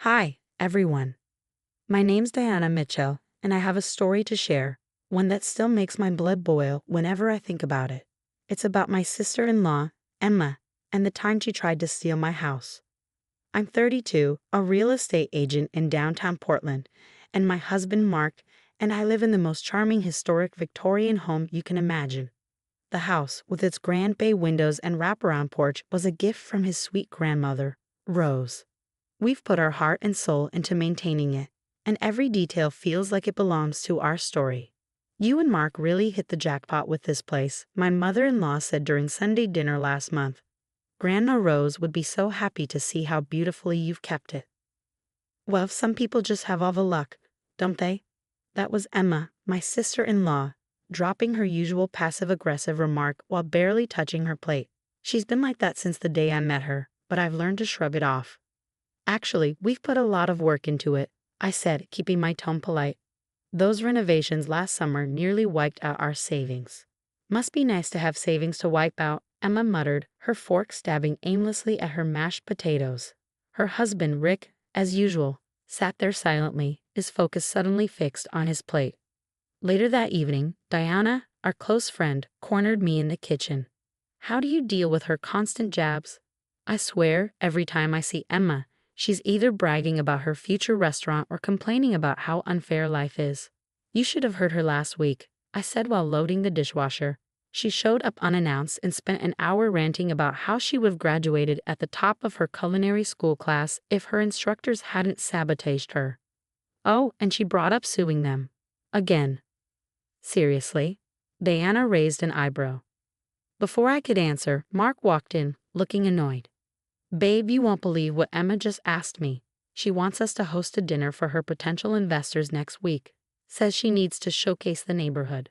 Hi, everyone. My name's Diana Mitchell, and I have a story to share, one that still makes my blood boil whenever I think about it. It's about my sister-in-law, Emma, and the time she tried to steal my house. I'm 32, a real estate agent in downtown Portland, and my husband Mark and I live in the most charming historic Victorian home you can imagine. The house, with its grand bay windows and wraparound porch, was a gift from his sweet grandmother, Rose. We've put our heart and soul into maintaining it, and every detail feels like it belongs to our story. You and Mark really hit the jackpot with this place, my mother-in-law said during Sunday dinner last month. Grandma Rose would be so happy to see how beautifully you've kept it. Well, some people just have all the luck, don't they? That was Emma, my sister-in-law, dropping her usual passive-aggressive remark while barely touching her plate. She's been like that since the day I met her, but I've learned to shrug it off. Actually, we've put a lot of work into it, I said, keeping my tone polite. Those renovations last summer nearly wiped out our savings. Must be nice to have savings to wipe out, Emma muttered, her fork stabbing aimlessly at her mashed potatoes. Her husband, Rick, as usual, sat there silently, his focus suddenly fixed on his plate. Later that evening, Diana, our close friend, cornered me in the kitchen. How do you deal with her constant jabs? I swear, every time I see Emma, she's either bragging about her future restaurant or complaining about how unfair life is. You should have heard her last week, I said while loading the dishwasher. She showed up unannounced and spent an hour ranting about how she would have graduated at the top of her culinary school class if her instructors hadn't sabotaged her. Oh, and she brought up suing them. Again. Seriously? Diana raised an eyebrow. Before I could answer, Mark walked in, looking annoyed. Babe, you won't believe what Emma just asked me. She wants us to host a dinner for her potential investors next week. Says she needs to showcase the neighborhood.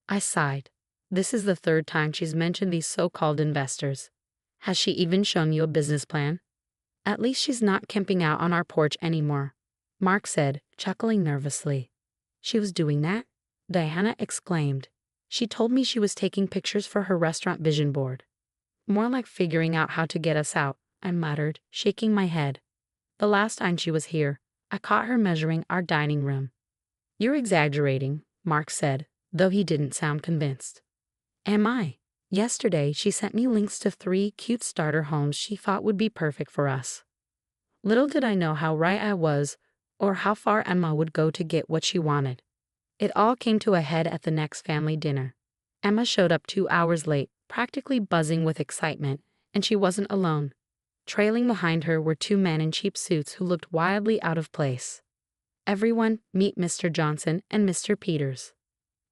I sighed. This is the third time she's mentioned these so-called investors. Has she even shown you a business plan? At least she's not camping out on our porch anymore, Mark said, chuckling nervously. She was doing that? Diana exclaimed. She told me she was taking pictures for her restaurant vision board. More like figuring out how to get us out, I muttered, shaking my head. The last time she was here, I caught her measuring our dining room. You're exaggerating, Mark said, though he didn't sound convinced. Am I? Yesterday, she sent me links to 3 cute starter homes she thought would be perfect for us. Little did I know how right I was, or how far Emma would go to get what she wanted. It all came to a head at the next family dinner. Emma showed up 2 hours late, practically buzzing with excitement, and she wasn't alone. Trailing behind her were 2 men in cheap suits who looked wildly out of place. Everyone, meet Mr. Johnson and Mr. Peters,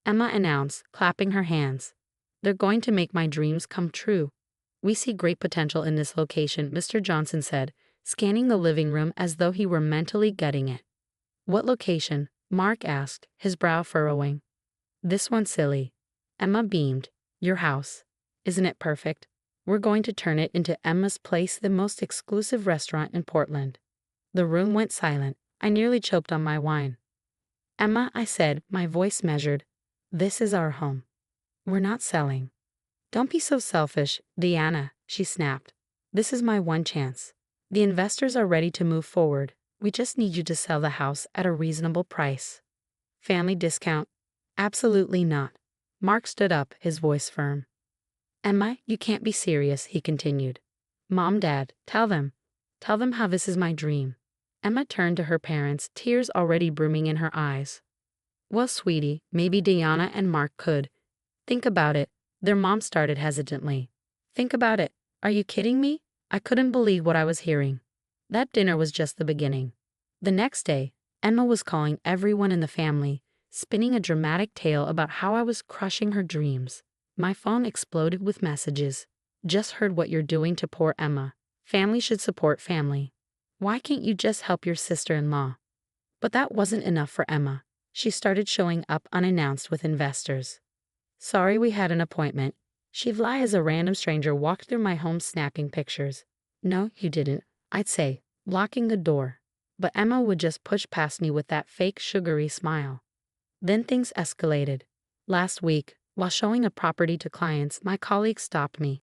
Emma announced, clapping her hands. They're going to make my dreams come true. We see great potential in this location, Mr. Johnson said, scanning the living room as though he were mentally gutting it. What location? Mark asked, his brow furrowing. This one's silly. Emma beamed. Your house. Isn't it perfect? We're going to turn it into Emma's Place, the most exclusive restaurant in Portland. The room went silent. I nearly choked on my wine. Emma, I said, my voice measured. This is our home. We're not selling. Don't be so selfish, Diana, she snapped. This is my one chance. The investors are ready to move forward. We just need you to sell the house at a reasonable price. Family discount? Absolutely not. Mark stood up, his voice firm. Emma, you can't be serious, he continued. Mom, Dad, tell them. Tell them how this is my dream. Emma turned to her parents, tears already brimming in her eyes. Well, sweetie, maybe Diana and Mark could. Think about it, their mom started hesitantly. Think about it. Are you kidding me? I couldn't believe what I was hearing. That dinner was just the beginning. The next day, Emma was calling everyone in the family, spinning a dramatic tale about how I was crushing her dreams. My phone exploded with messages. Just heard what you're doing to poor Emma. Family should support family. Why can't you just help your sister-in-law? But that wasn't enough for Emma. She started showing up unannounced with investors. Sorry we had an appointment. She'd lie as a random stranger walked through my home snapping pictures. No, you didn't, I'd say, locking the door. But Emma would just push past me with that fake sugary smile. Then things escalated. Last week, while showing a property to clients, my colleague stopped me.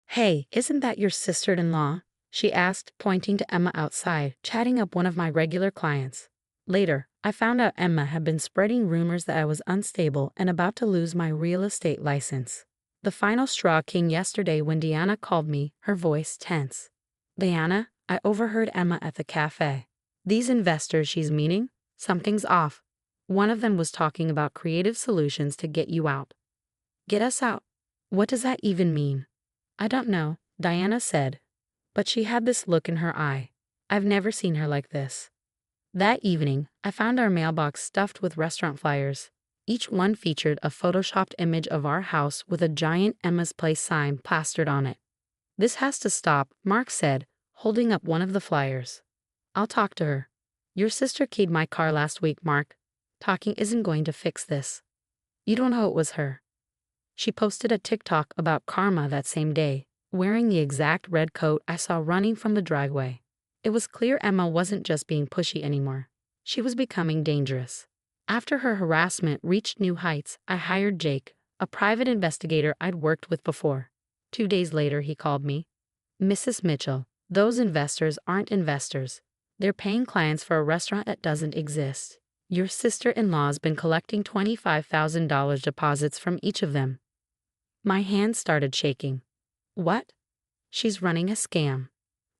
Hey, isn't that your sister-in-law? she asked, pointing to Emma outside, chatting up one of my regular clients. Later, I found out Emma had been spreading rumors that I was unstable and about to lose my real estate license. The final straw came yesterday when Diana called me, her voice tense. "Diana, I overheard Emma at the cafe. These investors she's meeting, something's off. One of them was talking about creative solutions to get you out." "Get us out? What does that even mean?" "I don't know," Diana said, but she had this look in her eye. I've never seen her like this. That evening, I found our mailbox stuffed with restaurant flyers. Each one featured a photoshopped image of our house with a giant Emma's Place sign plastered on it. "This has to stop," Mark said, holding up one of the flyers. "I'll talk to her." "Your sister keyed my car last week, Mark. Talking isn't going to fix this." "You don't know it was her." She posted a TikTok about karma that same day, wearing the exact red coat I saw running from the driveway. It was clear Emma wasn't just being pushy anymore. She was becoming dangerous. After her harassment reached new heights, I hired Jake, a private investigator I'd worked with before. 2 days later, he called me. "Mrs. Mitchell, those investors aren't investors. They're paying clients for a restaurant that doesn't exist. Your sister-in-law's been collecting $25,000 deposits from each of them." My hands started shaking. "What?" "She's running a scam.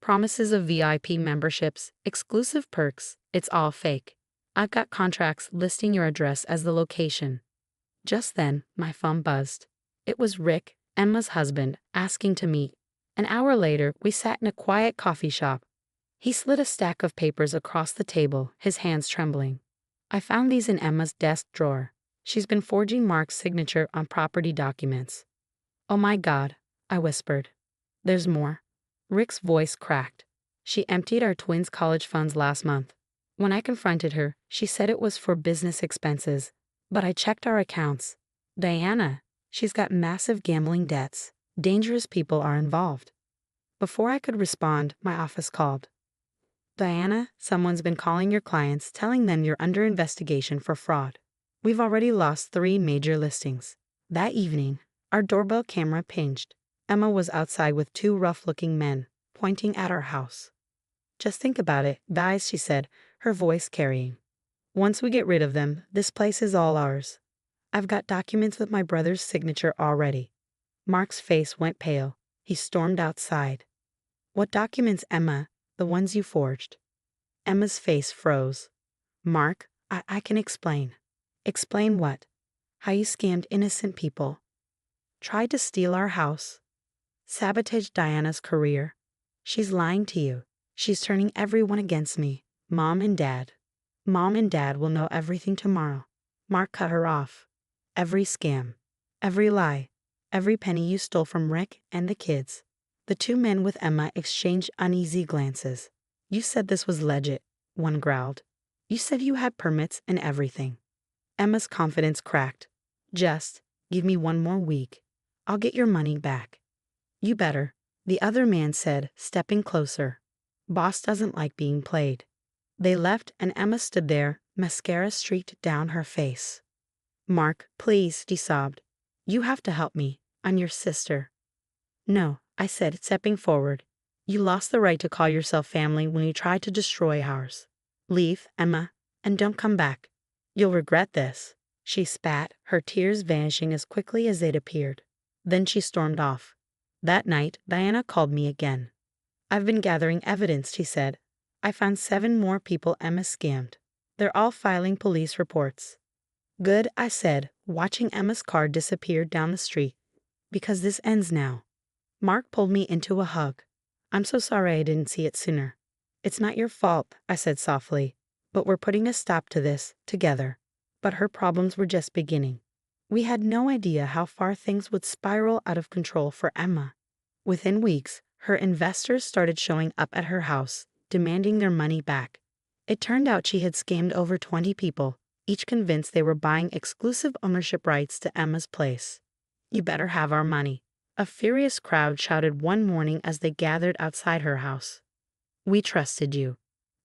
Promises of VIP memberships, exclusive perks, it's all fake. I've got contracts listing your address as the location." Just then, my phone buzzed. It was Rick, Emma's husband, asking to meet. An hour later, we sat in a quiet coffee shop. He slid a stack of papers across the table, his hands trembling. "I found these in Emma's desk drawer. She's been forging Mark's signature on property documents." "Oh my God," I whispered. "There's more." Rick's voice cracked. "She emptied our twins' college funds last month. When I confronted her, she said it was for business expenses. But I checked our accounts. Diana, she's got massive gambling debts. Dangerous people are involved." Before I could respond, my office called. "Diana, someone's been calling your clients, telling them you're under investigation for fraud. We've already lost 3 major listings." That evening, our doorbell camera pinged. Emma was outside with 2 rough-looking men, pointing at our house. "Just think about it, guys," she said, her voice carrying. "Once we get rid of them, this place is all ours. I've got documents with my brother's signature already." Mark's face went pale. He stormed outside. "What documents, Emma? The ones you forged?" Emma's face froze. "Mark, I can explain." "Explain what?" "How you scammed innocent people. Tried to steal our house. Sabotaged Diana's career. She's lying to you. She's turning everyone against me. Mom and Dad. Mom and Dad will know everything tomorrow." Mark cut her off. "Every scam. Every lie. Every penny you stole from Rick and the kids." The 2 men with Emma exchanged uneasy glances. "You said this was legit," one growled. "You said you had permits and everything." Emma's confidence cracked. "Just give me 1 more week. I'll get your money back." "You better," the other man said, stepping closer. "Boss doesn't like being played." They left and Emma stood there, mascara streaked down her face. "Mark, please," she sobbed. "You have to help me. I'm your sister." "No," I said, stepping forward. "You lost the right to call yourself family when you tried to destroy ours. Leave, Emma, and don't come back. You'll regret this." She spat, her tears vanishing as quickly as they'd appeared. Then she stormed off. That night, Diana called me again. "I've been gathering evidence," she said. "I found 7 more people Emma scammed. They're all filing police reports." "Good," I said, watching Emma's car disappear down the street. "Because this ends now." Mark pulled me into a hug. "I'm so sorry I didn't see it sooner." "It's not your fault," I said softly. "But we're putting a stop to this, together." But her problems were just beginning. We had no idea how far things would spiral out of control for Emma. Within weeks, her investors started showing up at her house, demanding their money back. It turned out she had scammed over 20 people, each convinced they were buying exclusive ownership rights to Emma's place. "You better have our money," a furious crowd shouted one morning as they gathered outside her house. "We trusted you."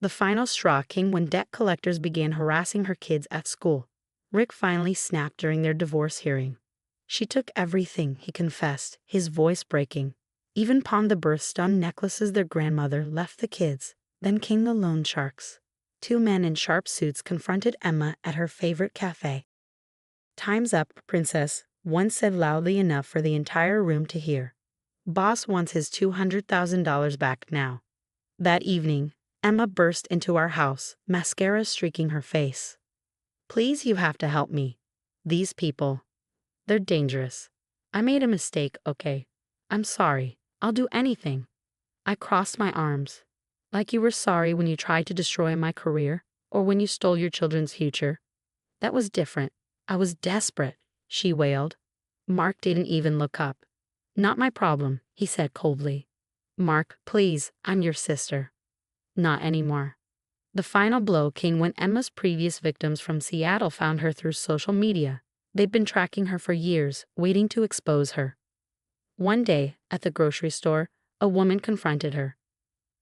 The final straw came when debt collectors began harassing her kids at school. Rick finally snapped during their divorce hearing. "She took everything," he confessed, his voice breaking. even pawned the birthstone necklaces their grandmother left the kids. Then came the loan sharks. 2 men in sharp suits confronted Emma at her favorite cafe. "Time's up, princess," one said loudly enough for the entire room to hear. "Boss wants his $200,000 back now." That evening, Emma burst into our house, mascara streaking her face. "Please, you have to help me. These people, they're dangerous. I made a mistake, okay? I'm sorry. I'll do anything." I crossed my arms. "Like you were sorry when you tried to destroy my career, or when you stole your children's future. That was different. I was desperate," she wailed. Mark didn't even look up. "Not my problem," he said coldly. "Mark, please, I'm your sister." "Not anymore." The final blow came when Emma's previous victims from Seattle found her through social media. They'd been tracking her for years, waiting to expose her. One day, at the grocery store, a woman confronted her.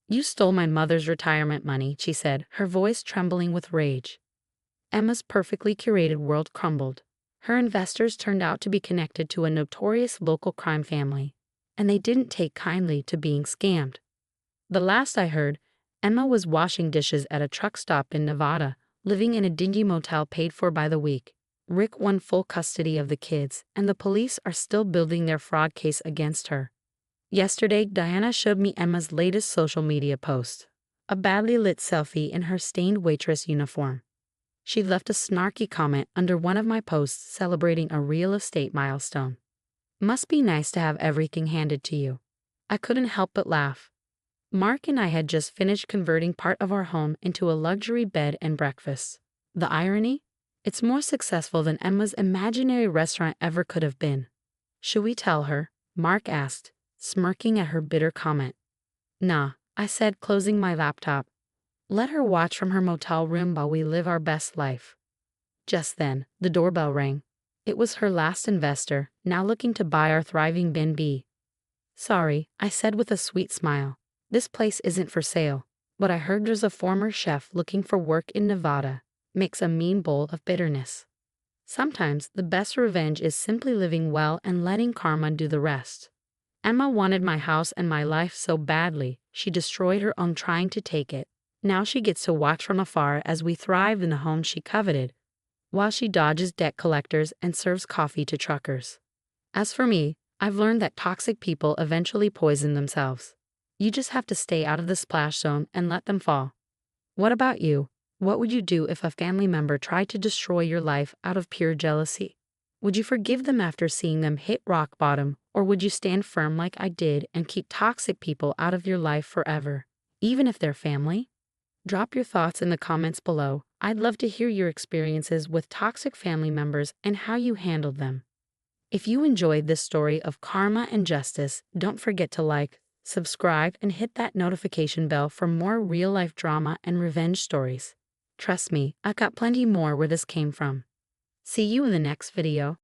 "You stole my mother's retirement money," she said, her voice trembling with rage. Emma's perfectly curated world crumbled. Her investors turned out to be connected to a notorious local crime family, and they didn't take kindly to being scammed. The last I heard, Emma was washing dishes at a truck stop in Nevada, living in a dingy motel paid for by the week. Rick won full custody of the kids, and the police are still building their fraud case against her. Yesterday, Diana showed me Emma's latest social media post, a badly lit selfie in her stained waitress uniform. She left a snarky comment under one of my posts celebrating a real estate milestone. "Must be nice to have everything handed to you." I couldn't help but laugh. Mark and I had just finished converting part of our home into a luxury bed and breakfast. The irony? It's more successful than Emma's imaginary restaurant ever could have been. "Should we tell her?" Mark asked, smirking at her bitter comment. "Nah," I said, closing my laptop. "Let her watch from her motel room while we live our best life." Just then, the doorbell rang. It was her last investor, now looking to buy our thriving B&B. "Sorry," I said with a sweet smile. "This place isn't for sale, but I heard there's a former chef looking for work in Nevada." Makes a mean bowl of bitterness. Sometimes the best revenge is simply living well and letting karma do the rest. Emma wanted my house and my life so badly, she destroyed her own trying to take it. Now she gets to watch from afar as we thrive in the home she coveted, while she dodges debt collectors and serves coffee to truckers. As for me, I've learned that toxic people eventually poison themselves. You just have to stay out of the splash zone and let them fall. What about you? What would you do if a family member tried to destroy your life out of pure jealousy? Would you forgive them after seeing them hit rock bottom, or would you stand firm like I did and keep toxic people out of your life forever, even if they're family? Drop your thoughts in the comments below. I'd love to hear your experiences with toxic family members and how you handled them. If you enjoyed this story of karma and justice, don't forget to like, subscribe, and hit that notification bell for more real-life drama and revenge stories. Trust me, I've got plenty more where this came from. See you in the next video.